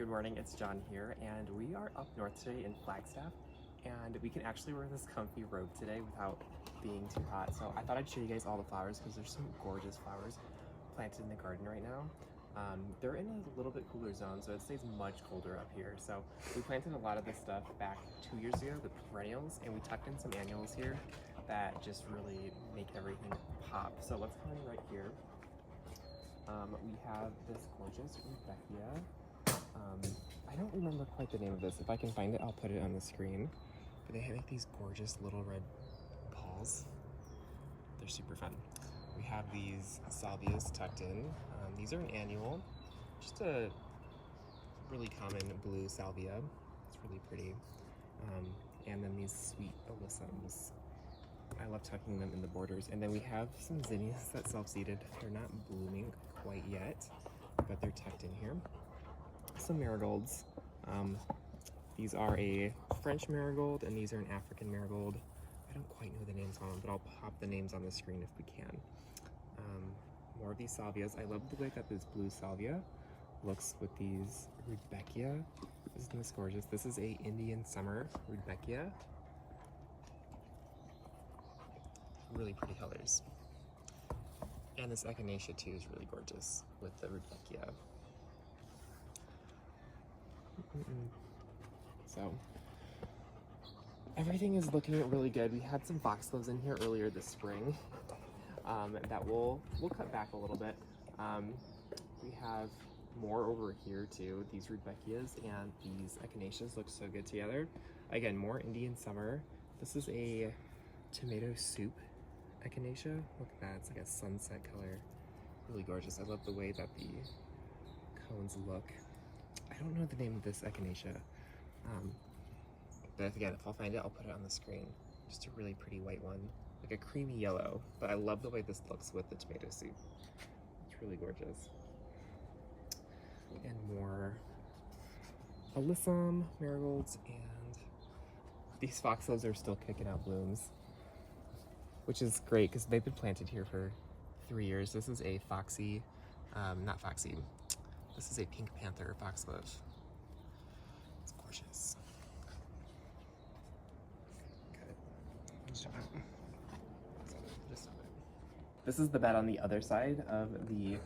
Good morning, it's John here, and we are up north today in Flagstaff, and we can actually wear this comfy robe today without being too hot. So I thought I'd show you guys all the flowers because there's some gorgeous flowers planted in the garden right now. They're in a little bit cooler zone, so it stays much colder up here. So we planted a lot of this stuff back 2 years ago, the perennials, and we tucked in some annuals here that just really make everything pop. So let's come in right here. We have this gorgeous rudbeckia. I don't remember quite the name of this. If I can find it, I'll put it on the screen. But they have like these gorgeous little red balls. They're super fun. We have these salvias tucked in. These are an annual, just a really common blue salvia. It's really pretty. And then these sweet alyssums. I love tucking them in the borders. And then we have some zinnias that self-seeded. They're not blooming quite yet, but they're tucked in here. Some marigolds. These are a French marigold and these are an African marigold. I don't quite know the names on them, but I'll pop the names on the screen if we can. More of these salvias. I love the way that this blue salvia looks with these rudbeckia. Isn't this gorgeous? This is a Indian summer rudbeckia. Really pretty colors. And this echinacea too is really gorgeous with the rudbeckia. So everything is looking really good. We had some foxgloves in here earlier this spring that we'll cut back a little bit. We have more over here too. These rudbeckias and these echinaceas look so good together. Again, more Indian summer. This is a tomato soup echinacea. Look at that, it's like a sunset color. Really gorgeous. I love the way that the cones look. I don't know the name of this echinacea, but again, if I'll find it, I'll put it on the screen. Just a really pretty white one, like a creamy yellow, but I love the way this looks with the tomato soup. It's really gorgeous. And more alyssum, marigolds, and these foxgloves are still kicking out blooms, which is great because they've been planted here for 3 years. This is a foxy, not foxy, this is a pink panther foxglove. It's gorgeous. Cut it. Just stop it. Just stop it. This is the bed on the other side of the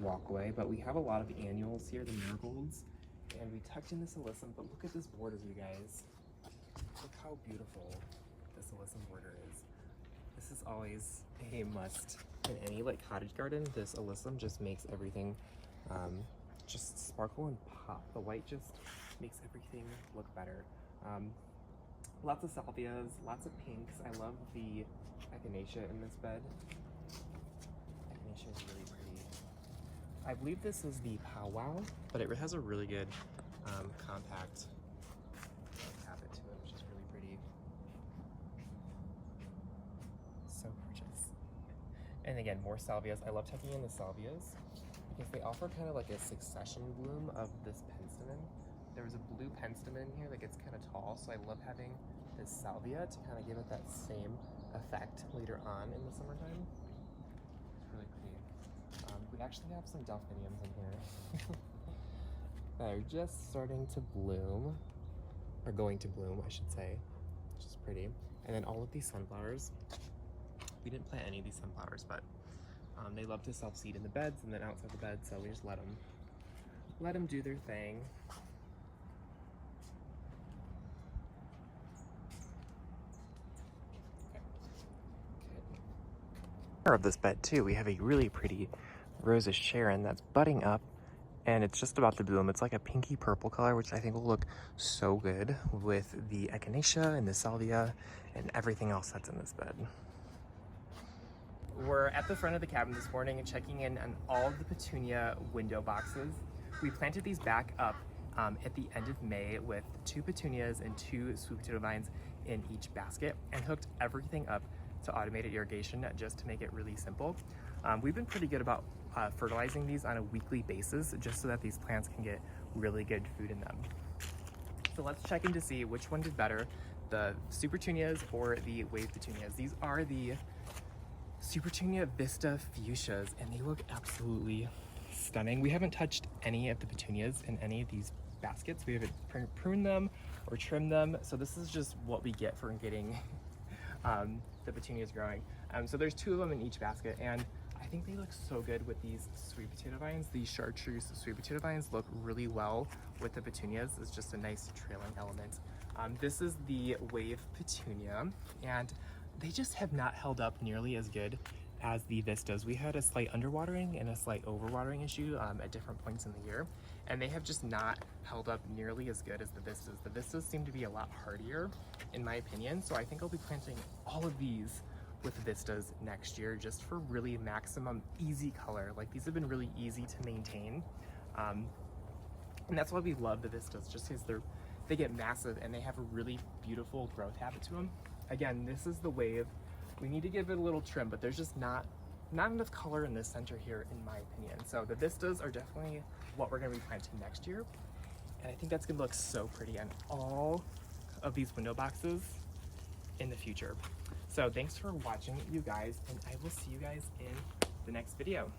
walkway, but we have a lot of annuals here, the marigolds, and we tucked in this alyssum, but look at this border, you guys. Look how beautiful this alyssum border is. This is always a must in any like cottage garden. This alyssum just makes everything just sparkle and pop. The white just makes everything look better. Lots of salvias, lots of pinks. I love the echinacea in this bed. Echinacea is really pretty. I believe this is the powwow, but it has a really good compact habit to it, which is really pretty. So gorgeous. And again, more salvias. I love tucking in the salvias because they offer kind of like a succession bloom of this penstemon. There's a blue penstemon in here that gets kind of tall, so I love having this salvia to kind of give it that same effect later on in the summertime. It's really pretty. We actually have some delphiniums in here that are just starting to bloom, or going to bloom, I should say, which is pretty. And then all of these sunflowers. We didn't plant any of these sunflowers, but they love to self-seed in the beds and then outside the bed, so we just let them do their thing. Of this bed too, we have a really pretty Rosa Sharon that's budding up, and it's just about to bloom. It's like a pinky purple color, which I think will look so good with the echinacea and the salvia and everything else that's in this bed. We're at the front of the cabin this morning and checking in on all of the petunia window boxes. We planted these back up at the end of May with 2 petunias and 2 sweet potato vines in each basket, and hooked everything up to automated irrigation just to make it really simple. We've been pretty good about fertilizing these on a weekly basis just so that these plants can get really good food in them. So let's check in to see which one did better, the Supertunias or the wave petunias. These are the Supertunia Vista fuchsias, and they look absolutely stunning. We haven't touched any of the petunias in any of these baskets. We haven't pruned them or trimmed them. So this is just what we get for getting the petunias growing. So there's 2 of them in each basket, and I think they look so good with these sweet potato vines. These chartreuse sweet potato vines look really well with the petunias. It's just a nice trailing element. This is the wave petunia, and they just have not held up nearly as good as the vistas. We had a slight underwatering and a slight overwatering issue at different points in the year, and they have just not held up nearly as good as the vistas. The vistas seem to be a lot hardier in my opinion, so I think I'll be planting all of these with vistas next year just for really maximum easy color. Like, these have been really easy to maintain, and that's why we love the vistas, just because they get massive and they have a really beautiful growth habit to them. Again, this is the wave. We need to give it a little trim, but there's just not enough color in the center here, in my opinion. So the vistas are definitely what we're gonna be planting next year. And I think that's gonna look so pretty on all of these window boxes in the future. So thanks for watching, you guys, and I will see you guys in the next video.